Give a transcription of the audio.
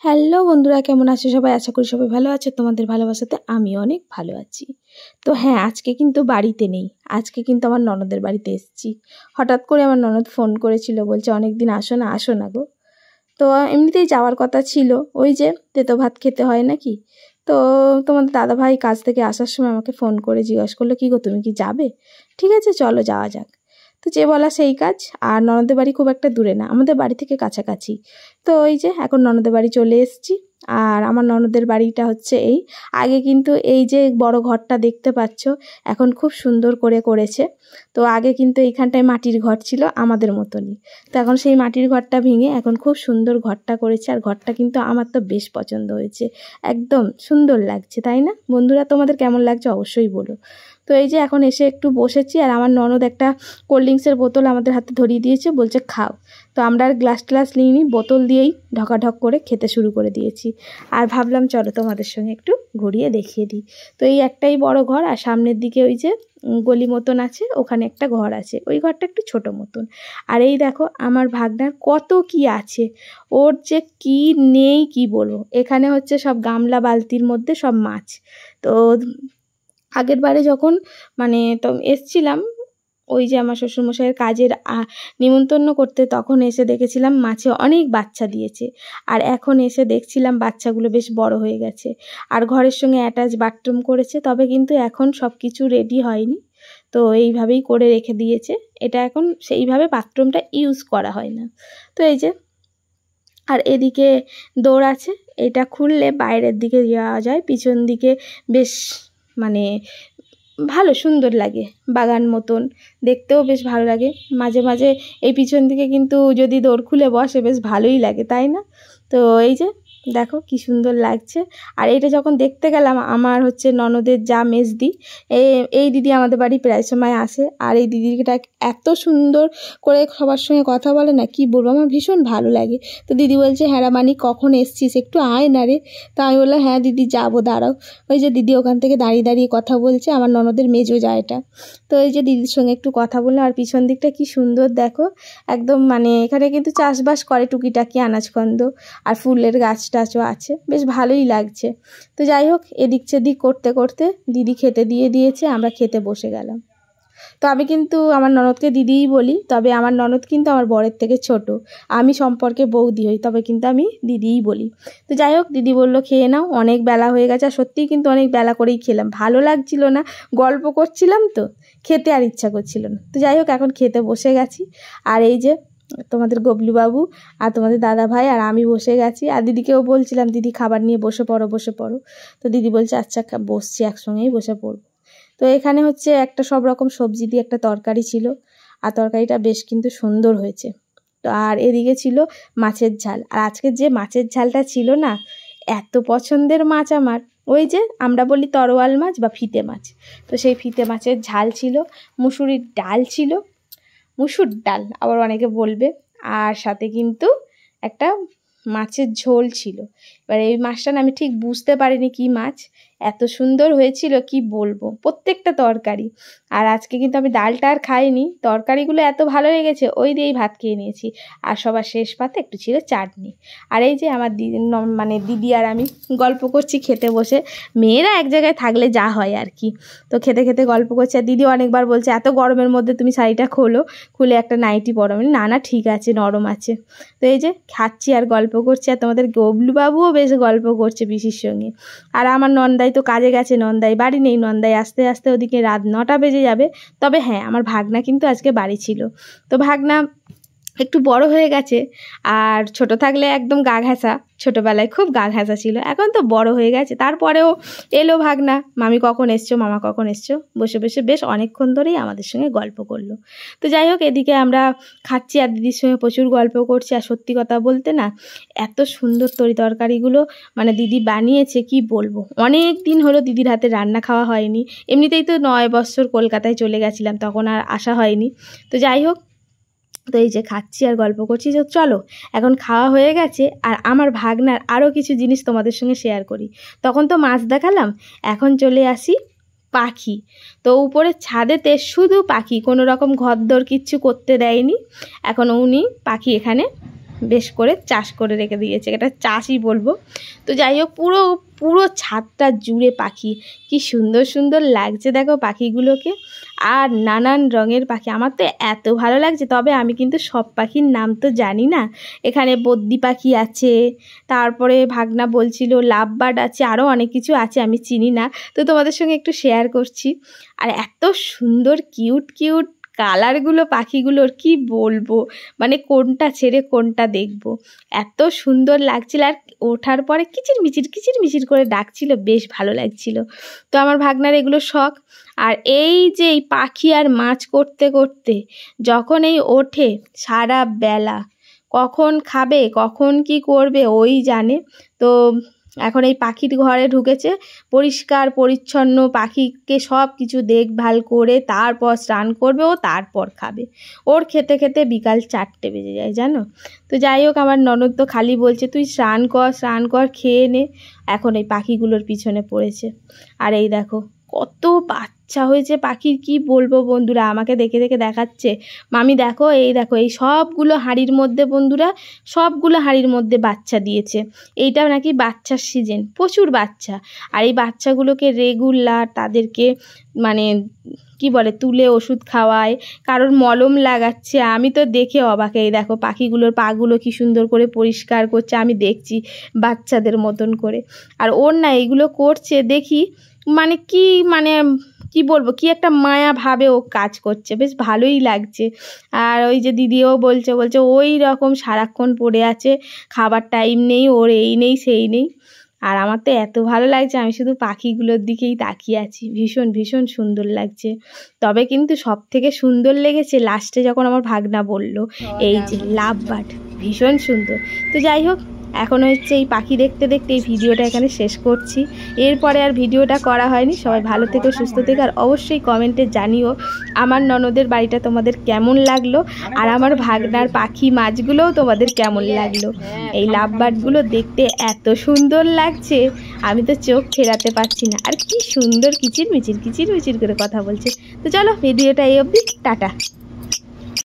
Hello বন্ধুরা, কেমন আছো সবাই? আশা করি সবাই ভালো আছে। তোমাদের ভালোবাসাতে আমি অনেক ভালো আছি। তো হ্যাঁ, আজকে কিন্তু বাড়িতে নেই। আজকে কিন্তু আমার ননদের বাড়িতে এসেছি। হঠাৎ করে আমার ননদ ফোন করেছিল, বলছে অনেক দিন আসো না গো। তো এমনিতেই যাওয়ার কথা ছিল, ওই যে তেতো ভাত খেতে হয় নাকি। তো তোমাদের দাদাভাই কাজ থেকে আসার সময় আমাকে ফোন করে জিজ্ঞাসা করলো, কী গো তুমি কি যাবে? ঠিক আছে চলো যাওয়া যাক। তো যে বলা সেই কাজ। আর ননদের বাড়ি খুব একটা দূরে না, আমাদের বাড়ি থেকে কাছাকাছি। তো ওই যে এখন ননদের বাড়ি চলে এসেছি। আর আমার ননদের বাড়িটা হচ্ছে আগে কিন্তু এই যে বড় ঘরটা দেখতে পাচ্ছ, এখন খুব সুন্দর করে করেছে। তো আগে কিন্তু এইখানটায় মাটির ঘর ছিল আমাদের মতনই। তো এখন সেই মাটির ঘরটা ভেঙে এখন খুব সুন্দর ঘরটা করেছে। আর ঘরটা কিন্তু আমার তো বেশ পছন্দ হয়েছে, একদম সুন্দর লাগছে, তাই না বন্ধুরা? তোমাদের কেমন লাগছে অবশ্যই বলো। তো এই যে এখন এসে একটু বসেছি, আর আমার ননদ একটা কোল্ড ড্রিঙ্কসের বোতল আমাদের হাতে ধরিয়ে দিয়েছে, বলছে খাও। তো আমরা আর গ্লাস ট্লাস নিইনি, বোতল দিয়েই ঢকাঢক করে খেতে শুরু করে দিয়েছি। আর ভাবলাম চলো তোমাদের সঙ্গে একটু ঘুরিয়ে দেখিয়ে দিই। তো এই একটাই বড় ঘর, আর সামনের দিকে ওই যে গলি মতন আছে, ওখানে একটা ঘর আছে, ওই ঘরটা একটু ছোট মতন। আর এই দেখো আমার ভাগনার কত কি আছে, ওর যে কি নেই কি বলবো। এখানে হচ্ছে সব গামলা বালতির মধ্যে সব মাছ। তো আগের বারে যখন তো এসছিলাম ওই যে আমার শ্বশুরমশাইয়ের কাজের নিমন্ত্রণ করতে, তখন এসে দেখেছিলাম মাছে অনেক বাচ্চা দিয়েছে। আর এখন এসে দেখছিলাম বাচ্চাগুলো বেশ বড় হয়ে গেছে। আর ঘরের সঙ্গে অ্যাটাচ বাথরুম করেছে, তবে কিন্তু এখন সব কিছু রেডি হয়নি। তো এইভাবেই করে রেখে দিয়েছে, এটা এখন সেইভাবে বাথরুমটা ইউজ করা হয় না। তো এই যে, আর এদিকে দৌড় আছে, এটা খুললে বাইরের দিকে যাওয়া যায়, পিছন দিকে বেশ ভালো সুন্দর লাগে, বাগান মতন দেখতেও বেশ ভালো লাগে। মাঝে মাঝে এই পিছন দিকে কিন্তু যদি দৌড় খুলে বসে বেশ ভালোই লাগে, তাই না? তো এই যে দেখো কি সুন্দর লাগছে। আর এটা যখন দেখতে গেলাম, আমার হচ্ছে ননদের যা মেজদি, এই দিদি আমাদের বাড়ি প্রায় সময় আসে। আর এই দিদিটা এত সুন্দর করে সবার সঙ্গে কথা বলে না, কি বলবো, আমার ভীষণ ভালো লাগে। তো দিদি বলছে, হ্যাঁ রামানি কখন এসছিস, একটু আয় না রে। তো আমি বললাম, হ্যাঁ দিদি যাবো, দাঁড়াও। ওই যে দিদি ওখান থেকে দাঁড়িয়ে দাঁড়িয়ে কথা বলছে, আমার ননদের মেজো জায়টা। তো এই যে দিদির সঙ্গে একটু কথা বললাম। আর পিছন দিকটা কি সুন্দর দেখো, একদম এখানে কিন্তু চাষবাস করে টুকিটাকি আনাজকন্দ, আর ফুলের গাছ টাছও আছে, বেশ ভালোই লাগছে। তো যাই হোক, এদিক সেদিক করতে করতে দিদি খেতে দিয়ে দিয়েছে, আমরা খেতে বসে গেলাম। তো আমি কিন্তু আমার ননদকে দিদিই বলি, তবে আমার ননদ কিন্তু আমার বরের থেকে ছোট। আমি সম্পর্কে বৌদি হই, তবে কিন্তু আমি দিদিই বলি। তো যাই হোক, দিদি বললো খেয়ে নাও, অনেক বেলা হয়ে গেছে। আর সত্যিই কিন্তু অনেক বেলা করেই খেলাম, ভালো লাগছিল না, গল্প করছিলাম তো, খেতে আর ইচ্ছা করছিল না। তো যাই হোক, এখন খেতে বসে গেছি। আর এই যে তোমাদের গবলুবাবু আর তোমাদের দাদা ভাই আর আমি বসে গেছি। আর দিদিকেও বলছিলাম, দিদি খাবার নিয়ে বসে পড়ো বসে পড়ো। তো দিদি বলছে আচ্ছা বসছি, একসঙ্গেই বসে পড়বো। তো এখানে হচ্ছে একটা সব রকম সবজি দিয়ে একটা তরকারি ছিল, আর তরকারিটা বেশ কিন্তু সুন্দর হয়েছে। তো আর এদিকে ছিল মাছের ঝাল। আর আজকে যে মাছের ঝালটা ছিল না, এত পছন্দের মাছ আমার, ওই যে আমরা বলি তরোয়াল মাছ বা ফিতে মাছ। তো সেই ফিতে মাছের ঝাল ছিল, মুসুরির ডাল ছিল, মুসুর ডাল আবার অনেকে বলবে, আর সাথে কিন্তু একটা মাছের ঝোল ছিল। এবার এই মাছটা না আমি ঠিক বুঝতে পারিনি কি মাছ, এত সুন্দর হয়েছিল কি বলবো, প্রত্যেকটা তরকারি। আর আজকে কিন্তু আমি ডালটা আর খাইনি, তরকারিগুলো এত ভালো লেগেছে, ওই দিয়েই ভাত খেয়ে নিয়েছি। আর সবার শেষ পাতে একটু ছিল চাটনি। আর এই যে আমার দিদি আর আমি গল্প করছি খেতে বসে, মেয়েরা এক জায়গায় থাকলে যা হয় আর কি। তো খেতে খেতে গল্প করছি। আর দিদি অনেকবার বলছে, এত গরমের মধ্যে তুমি শাড়িটা খুলে একটা নাইটি পরো। আমি না না ঠিক আছে, নরম আছে। তো এই যে খাচ্ছি আর গল্প করছি, আর তোমাদের গবলুবাবুও বেশ গল্প করছে পিসির সঙ্গে। আর আমার নন্দাই তো কাজে গেছে, নন্দাই বাড়ি নেই, নন্দাই আস্তে আস্তে ওদিকে রাত 9টা বেজে যাবে। তবে হ্যাঁ, আমার ভাগনা কিন্তু আজকে বাড়ি ছিল। তো ভাগনা একটু বড় হয়ে গেছে, আর ছোট থাকলে একদম গা ঘেঁষা, ছোটোবেলায় খুব গা ঘেঁষা ছিল, এখন তো বড় হয়ে গেছে। তারপরেও এলো ভাগনা, মামি কখন এসছো, মামা কখন এসছো, বসে বসে বেশ অনেকক্ষণ ধরেই আমাদের সঙ্গে গল্প করলো। তো যাই হোক, এদিকে আমরা খাচ্ছি আর দিদির সঙ্গে প্রচুর গল্প করছি। আর সত্যি কথা বলতে না, এত সুন্দর তরকারিগুলো দিদি বানিয়েছে কি বলবো, অনেক দিন হলো দিদির হাতে রান্না খাওয়া হয়নি। এমনিতেই তো 9 বছর কলকাতায় চলে গেছিলাম, তখন আর আসা হয়নি। তো যাই হোক, তো এই যে খাচ্ছি আর গল্প করছি। যে চলো এখন খাওয়া হয়ে গেছে, আর আমার ভাগনার আরও কিছু জিনিস তোমাদের সঙ্গে শেয়ার করি। তখন তো মাছ দেখালাম, এখন চলে আসি পাখি। তো উপরে ছাদেতে শুধু পাখি, কোনো রকম ঘরদোর কিচ্ছু করতে দেয়নি। এখন উনি পাখি এখানে বেশ করে চাষ করে রেখে দিয়েছে, এটা চাষই বলবো। তো যাই হোক পুরো ছাদটা জুড়ে পাখি, কি সুন্দর সুন্দর লাগছে দেখো পাখিগুলোকে, আর নানান রঙের পাখি। আমার তো এত ভালো লাগছে, তবে আমি কিন্তু সব পাখির নাম তো জানি না। এখানে বদ্যি পাখি আছে, তারপরে ভাগনা বলছিল লাভ বার্ড আছে, আরও অনেক কিছু আছে আমি চিনি না, তো তোমাদের সঙ্গে একটু শেয়ার করছি। আর এত সুন্দর কিউট কিউট কালারগুলো পাখিগুলোর, কি বলবো, মানে কোনটা ছেড়ে কোনটা দেখবো, এত সুন্দর লাগছিল। আর ওঠার পরে কিচিরমিচির করে ডাকছিল, বেশ ভালো লাগছিল। তো আমার ভাগনার এগুলো শখ। আর এই যে এই পাখি আর মাছ করতে করতে যখন এই ওঠে, সারা বেলা কখন খাবে কখন কি করবে ওই জানে। তো এখন এই পাখির ঘরে ঢুকেছে, পরিষ্কার পরিচ্ছন্ন পাখিকে সব কিছু দেখভাল করে তারপর স্নান করবে ও, তারপর খাবে। ওর খেতে খেতে বিকাল 4টে বেজে যায় জানো। তো যাই হোক, আমার ননদ তো খালি বলছে তুই স্নান কর খেয়ে নে, এখন এই পাখিগুলোর পিছনে পড়েছে। আর এই দেখো কত বাচ্চা হয়েছে পাখির, কি বলবো বন্ধুরা, আমাকে দেখে দেখে দেখাচ্ছে, মামি দেখো এই সবগুলো হাঁড়ির মধ্যে বন্ধুরা, সবগুলো হাঁড়ির মধ্যে বাচ্চা দিয়েছে। এইটা নাকি বাচ্চার সিজন, প্রচুর বাচ্চা। আর এই বাচ্চাগুলোকে রেগুলার তাদেরকে মানে কি বলে তুলে ওষুধ খাওয়ায়, কারোর মলম লাগাচ্ছে। আমি তো দেখে অবাক। এই দেখো পাখিগুলোর পাগুলো কি সুন্দর করে পরিষ্কার করছে, আমি দেখছি বাচ্চাদের মতন করে। আর ওর না এইগুলো করছে দেখি, মানে কি বলবো, কি একটা মায়া ভাবে ও কাজ করছে, বেশ ভালোই লাগছে। আর ওই যে দিদিও বলছে ওই রকম সারাক্ষণ পড়ে আছে, খাবার টাইম নেই ওর, এই নেই সেই নেই। আর আমার তো এত ভালো লাগছে, আমি শুধু পাখিগুলোর দিকেই তাকিয়ে আছি, ভীষণ ভীষণ সুন্দর লাগছে। তবে কিন্তু সব থেকে সুন্দর লেগেছে লাস্টে যখন আমার ভাগনা বলল এই যে লাভ বার্ড, ভীষণ সুন্দর। তো যাই হোক, এখন হচ্ছে এই পাখি দেখতে দেখতে এই ভিডিওটা এখানে শেষ করছি। এরপরে আর ভিডিওটা করা হয়নি। সবাই ভালো থেকো, সুস্থ থেকো, আর অবশ্যই কমেন্টে জানিও আমার ননদের বাড়িটা তোমাদের কেমন লাগলো, আর আমার ভাগনার পাখি মাছগুলোও তোমাদের কেমন লাগলো। এই লাভ বার্ডগুলো দেখতে এত সুন্দর লাগছে, আমি তো চোখ ফেরাতে পারছি না। আর কি সুন্দর কিচিরমিচির করে কথা বলছে। তো চলো ভিডিওটা এই অবধি, টাটা।